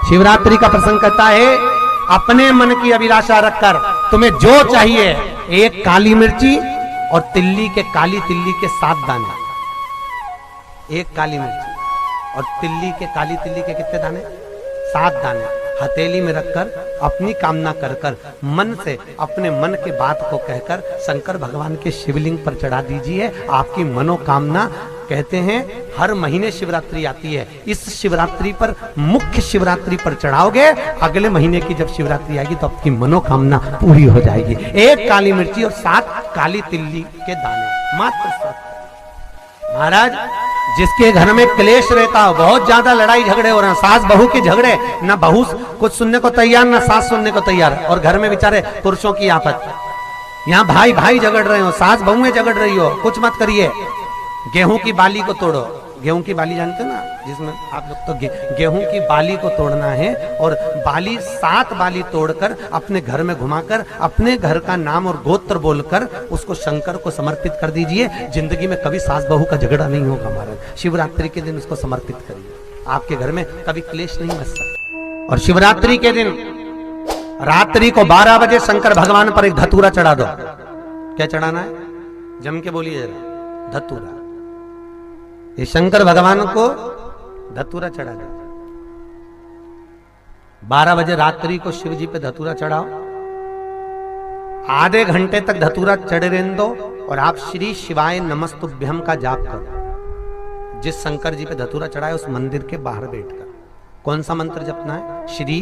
शिवरात्रि का प्रसंग कहता है, अपने मन की अभिलाषा रखकर तुम्हें जो चाहिए, एक काली मिर्ची और काली तिल्ली के 7 दाने। एक काली मिर्ची और काली तिल्ली के कितने दाने? 7 दाने हथेली में रखकर अपनी कामना कर कर मन से अपने मन की बात को कहकर शंकर भगवान के शिवलिंग पर चढ़ा दीजिए। आपकी मनोकामना, कहते हैं हर महीने शिवरात्रि आती है, इस शिवरात्रि पर, मुख्य शिवरात्रि पर चढ़ाओगे, अगले महीने की जब शिवरात्रि आएगी तो आपकी मनोकामना पूरी हो जाएगी। एक काली मिर्ची और 7 काली तिल्ली के दाने, मात्र 7। महाराज, जिसके घर में क्लेश रहता हो, बहुत ज्यादा लड़ाई झगड़े हो रहे हैं, सास बहू के झगड़े, ना बहू कुछ सुनने को तैयार ना सास सुनने को तैयार, और घर में बेचारे पुरुषों की आफत, यहाँ भाई भाई झगड़ रहे हो, सास बहुएं झगड़ रही हो, कुछ मत करिए। गेहूं की बाली को तोड़ो। गेहूं की बाली जानते ना, जिसमें आप लोग तो गेहूं की बाली को तोड़ना है, और बाली 7 बाली तोड़कर अपने घर में घुमाकर अपने घर का नाम और गोत्र बोलकर उसको शंकर को समर्पित कर दीजिए। जिंदगी में कभी सास बहू का झगड़ा नहीं होगा महाराज। शिवरात्रि के दिन उसको समर्पित करिए, आपके घर में कभी क्लेश नहीं बच सकता। और शिवरात्रि के दिन रात्रि को 12 बजे शंकर भगवान पर एक धतूरा चढ़ा दो। क्या चढ़ाना है? जम के बोलिए जरा। धतूरा। ये शंकर भगवान को धतूरा चढ़ा दो। 12 बजे रात्रि को शिव जी पे धतूरा चढ़ाओ। आधे घंटे तक धतूरा चढ़े रहने दो और आप श्री शिवाय नमस्तुभ्यम का जाप करो। जिस शंकर जी पे धतूरा चढ़ाए उस मंदिर के बाहर बैठकर कौन सा मंत्र जपना है? श्री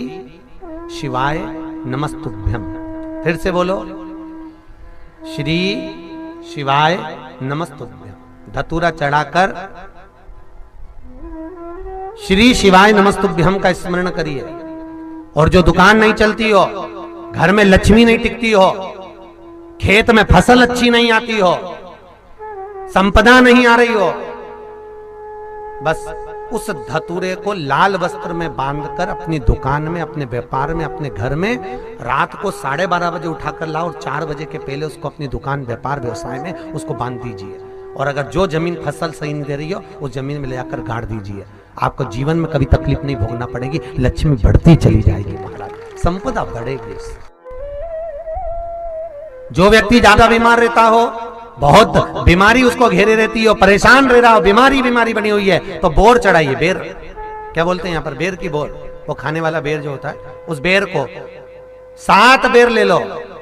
शिवाय नमस्तुभ्यम। फिर से बोलो, श्री शिवाय नमस्तुभ्यम। धतूरा चढ़ाकर श्री शिवाय नमस्तुभ्यम का स्मरण करिए। और जो दुकान नहीं चलती हो, घर में लक्ष्मी नहीं टिकती हो, खेत में फसल अच्छी नहीं आती हो, संपदा नहीं आ रही हो, बस उस धतूरे को लाल वस्त्र में बांधकर अपनी दुकान में, अपने व्यापार में, अपने घर में रात को 12:30 बजे उठाकर लाओ और 4 बजे के पहले उसको अपनी दुकान, व्यापार, व्यवसाय में उसको बांध दीजिए। और अगर जो जमीन फसल सही नहीं दे रही हो, उस जमीन में ले जाकर गाड़ दीजिए। आपको जीवन में कभी तकलीफ नहीं भोगना पड़ेगी, लक्ष्मी बढ़ती चली जाएगी महाराज, संपदा बढ़ेगी। जो व्यक्ति ज्यादा बीमार रहता हो, बहुत बीमारी उसको घेरे रहती हो, परेशान रह रहा हो, बीमारी बनी हुई है, तो बोर चढ़ाइए। बेर, क्या बोलते हैं यहाँ पर? बेर की बोर, वो खाने वाला बेर जो होता है, उस बेर को 7 बेर ले लो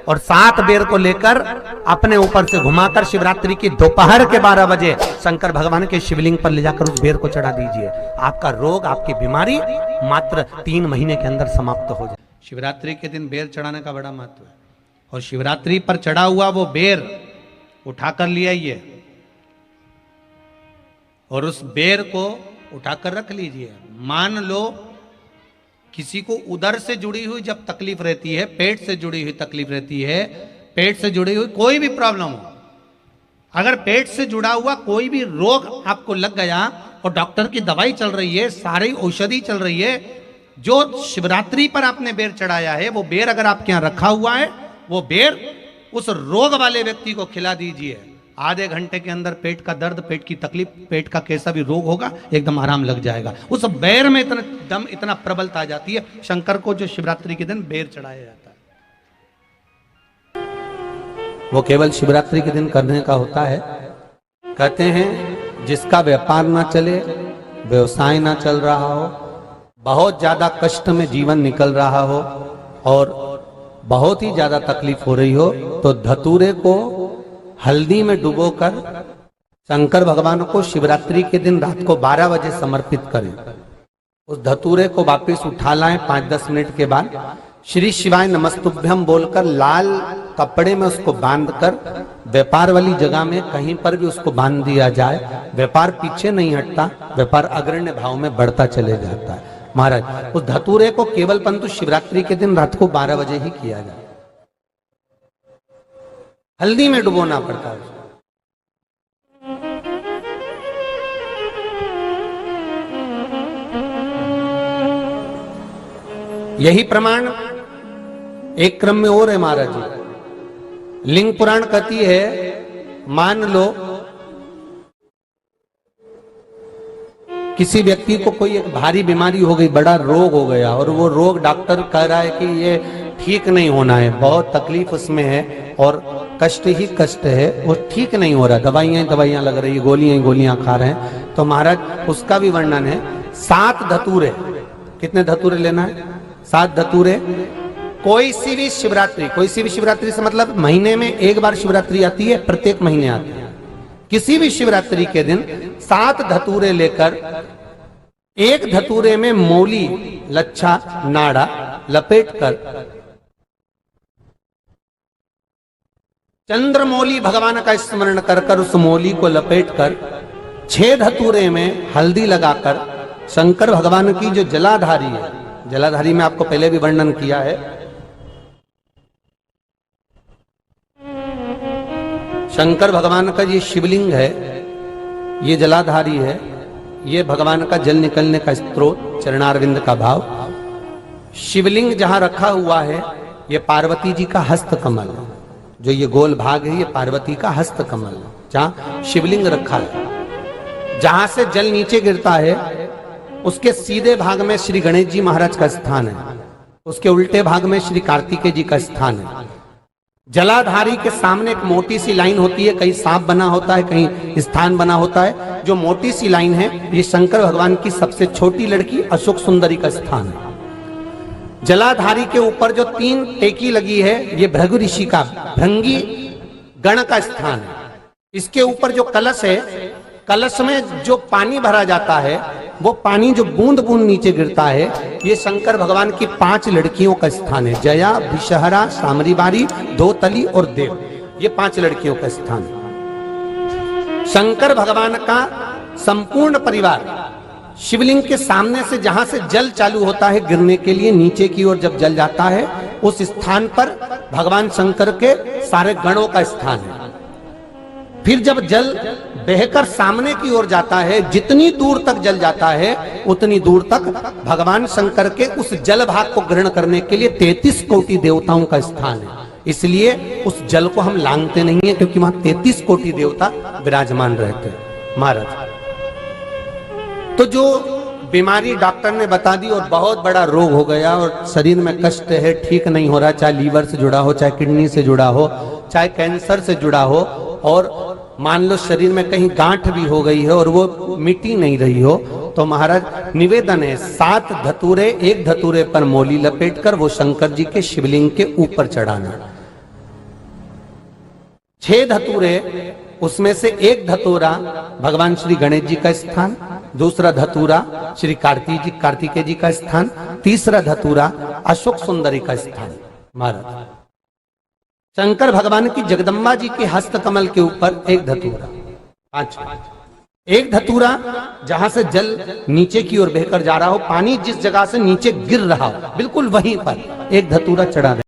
और 7 बेर को लेकर अपने ऊपर से घुमाकर शिवरात्रि की दोपहर के 12 बजे शंकर भगवान के शिवलिंग पर ले जाकर उस बेर को चढ़ा दीजिए। आपका रोग, आपकी बीमारी मात्र 3 महीने के अंदर समाप्त हो जाए। शिवरात्रि के दिन बेर चढ़ाने का बड़ा महत्व है। और शिवरात्रि पर चढ़ा हुआ वो बेर उठाकर ले आइए और उस बेर को उठाकर रख लीजिए। मान लो किसी को उदर से जुड़ी हुई जब तकलीफ रहती है, पेट से जुड़ी हुई तकलीफ रहती है, पेट से जुड़ी हुई कोई भी प्रॉब्लम हो, अगर पेट से जुड़ा हुआ कोई भी रोग आपको लग गया और डॉक्टर की दवाई चल रही है, सारी औषधि चल रही है, जो शिवरात्रि पर आपने बेर चढ़ाया है, वो बेर अगर आपके यहाँ रखा हुआ है, वो बेर उस रोग वाले व्यक्ति को खिला दीजिए। आधे घंटे के अंदर पेट का दर्द, पेट की तकलीफ, पेट का कैसा भी रोग होगा, एकदम आराम लग जाएगा। उस बेर में इतना प्रबलता आ जाती है शंकर को, जो शिवरात्रि के दिन बेर चढ़ाया जाता है। वो केवल शिवरात्रि के दिन करने का होता है। कहते हैं जिसका व्यापार ना चले, व्यवसाय ना चल रहा हो, बहुत ज्यादा कष्ट में जीवन निकल रहा हो और बहुत ही ज्यादा तकलीफ हो रही हो, तो धतूरे को हल्दी में डुबोकर शंकर भगवान को शिवरात्रि के दिन रात को 12 बजे समर्पित करें। उस धतूरे को वापस उठा लाएं 5-10 मिनट के बाद, श्री शिवाय नमस्तुभ्यम बोलकर लाल कपड़े में उसको बांधकर व्यापार वाली जगह में कहीं पर भी उसको बांध दिया जाए। व्यापार पीछे नहीं हटता, व्यापार अग्रण्य भाव में बढ़ता चले जाता है। महाराज, उस धतूरे को केवल परंतु शिवरात्रि के दिन रात को 12 बजे ही किया जाए। हल्दी में डुबोना पड़ता है। यही प्रमाण एक क्रम में और है महाराज जी। लिंग पुराण कहती है, मान लो किसी व्यक्ति को कोई एक भारी बीमारी हो गई, बड़ा रोग हो गया, और वो रोग डॉक्टर कह रहा है कि ये ठीक नहीं होना है, बहुत तकलीफ उसमें है और कष्ट ही कष्ट है, वो ठीक नहीं हो रहा, दवाइयां लग रही, गोलियां खा रहे हैं, तो महाराज उसका भी वर्णन है। 7 धतूरे, कितने धतूरे लेना है? 7 धतूरे। कोई सी भी शिवरात्रि से मतलब महीने में एक बार शिवरात्रि आती है, प्रत्येक महीने आती है। किसी भी शिवरात्रि के दिन 7 धतूरे लेकर, एक धतूरे में मौली, लच्छा, नाड़ा लपेटकर, चंद्रमौली भगवान का स्मरण कर उस मौली को लपेटकर, 6 धतूरे में हल्दी लगाकर, शंकर भगवान की जो जलाधारी है, जलाधारी में आपको पहले भी वर्णन किया है, शंकर भगवान का ये शिवलिंग है, ये जलाधारी है, ये भगवान का जल निकलने का स्रोत, चरणारविंद का भाव। शिवलिंग जहां रखा हुआ है, ये पार्वती जी का हस्त कमल है, जो ये गोल भाग है, ये पार्वती का हस्त कमल है, जहां शिवलिंग रखा है। जहां से जल नीचे गिरता है, उसके सीधे भाग में श्री गणेश जी महाराज का स्थान है, उसके उल्टे भाग में श्री कार्तिकेय जी का स्थान है। जलाधारी के सामने एक मोटी सी लाइन होती है, कहीं सांप बना होता है, कहीं स्थान बना होता है। जो मोटी सी लाइन है, ये शंकर भगवान की सबसे छोटी लड़की अशोक सुंदरी का स्थान है। जलाधारी के ऊपर जो 3 टेकी लगी है, ये भृगु ऋषि का, भृंगी गण का स्थान है। इसके ऊपर जो कलश है, कलश में जो पानी भरा जाता है, वो पानी जो बूंद बूंद नीचे गिरता है, ये शंकर भगवान की 5 लड़कियों का स्थान है। जया, विषहरा, सामरीबारी, धोतली और देव, ये 5 लड़कियों का स्थान है। शंकर भगवान का संपूर्ण परिवार शिवलिंग के सामने से, जहां से जल चालू होता है गिरने के लिए, नीचे की ओर जब जल जाता है, उस स्थान पर भगवान शंकर के सारे गणों का स्थान है। फिर जब जल बहकर सामने की ओर जाता है, जितनी दूर तक जल जाता है, उतनी दूर तक भगवान शंकर के उस जल भाग को ग्रहण करने के लिए 33 कोटि देवताओं का स्थान है। इसलिए उस जल को हम लांघते नहीं है, क्योंकि वहां 33 कोटि देवता विराजमान रहते हैं महाराज। तो जो बीमारी डॉक्टर ने बता दी और बहुत बड़ा रोग हो गया और शरीर में कष्ट है, ठीक नहीं हो रहा, चाहे लीवर से जुड़ा हो, चाहे किडनी से जुड़ा हो, चाहे कैंसर से जुड़ा हो, और मान लो शरीर में कहीं गांठ भी हो गई है और वो मिटी नहीं रही हो, तो महाराज निवेदन है 7 धतूरे, एक धतूरे पर मौली लपेटकर वो शंकर जी के शिवलिंग के ऊपर चढ़ाना। 6 धतूरे, उसमें से एक धतूरा भगवान श्री गणेश जी का स्थान, दूसरा धतूरा श्री कार्तिकेय जी का स्थान, तीसरा धतूरा अशोक सुंदरी का स्थान। महाराज शंकर भगवान की जगदम्बा जी के हस्त कमल के ऊपर एक धतूरा, 5, एक धतूरा जहां से जल नीचे की ओर बहकर जा रहा हो, पानी जिस जगह से नीचे गिर रहा हो, बिल्कुल वहीं पर एक धतूरा चढ़ा दे।